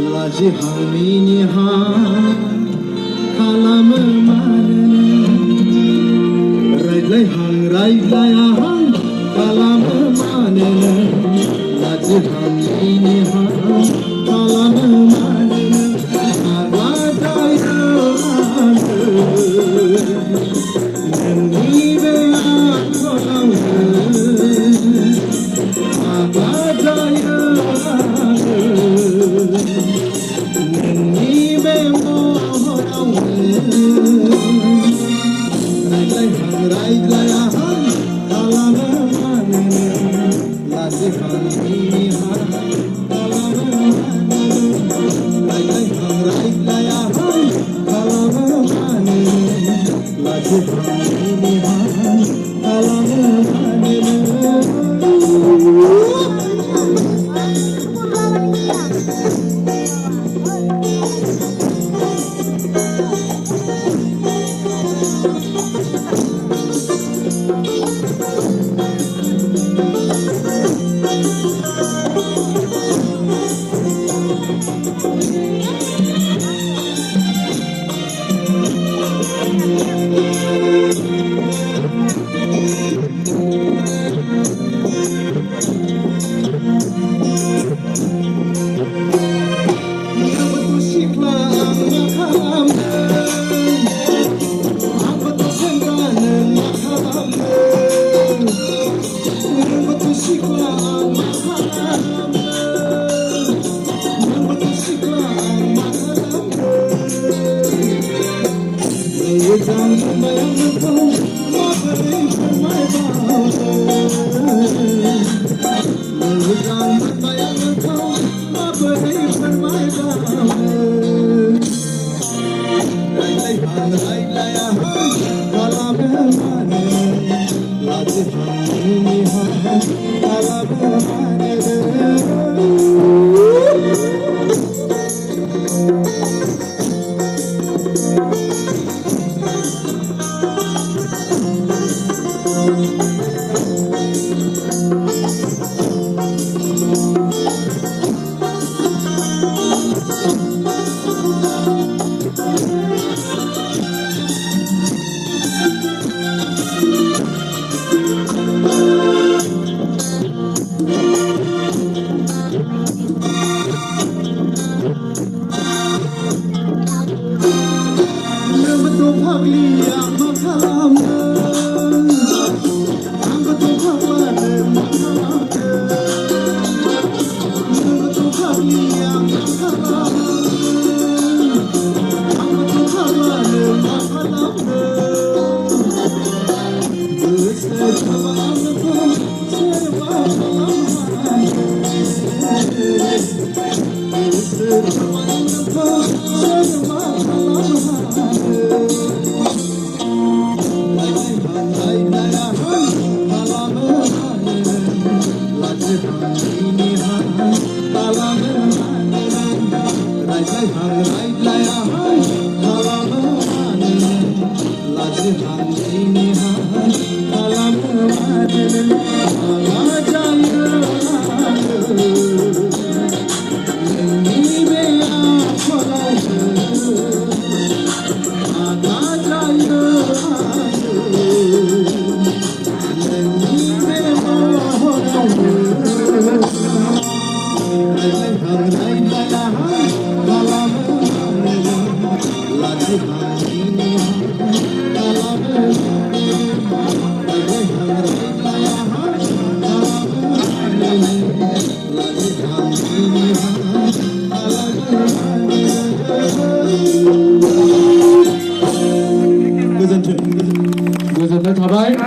लाजि हामिनि हा खालामो मानो रायज्लायहां रायज्लायाहां खालामो मानो लाजि हामिनि हा खालामो मानो फाग्ला जायो आङो नोंनि बे आखलावनो फाग्ला जायो आङो नोंनि बे महरावनो रायज्लायहां रायज्लायाहां खालामो मानो लाजि हामिनि हा खालामो मानो रायज्लायहां रायज्लायाहां खालामो मानो लाजि हामिनि हा खालामो मानो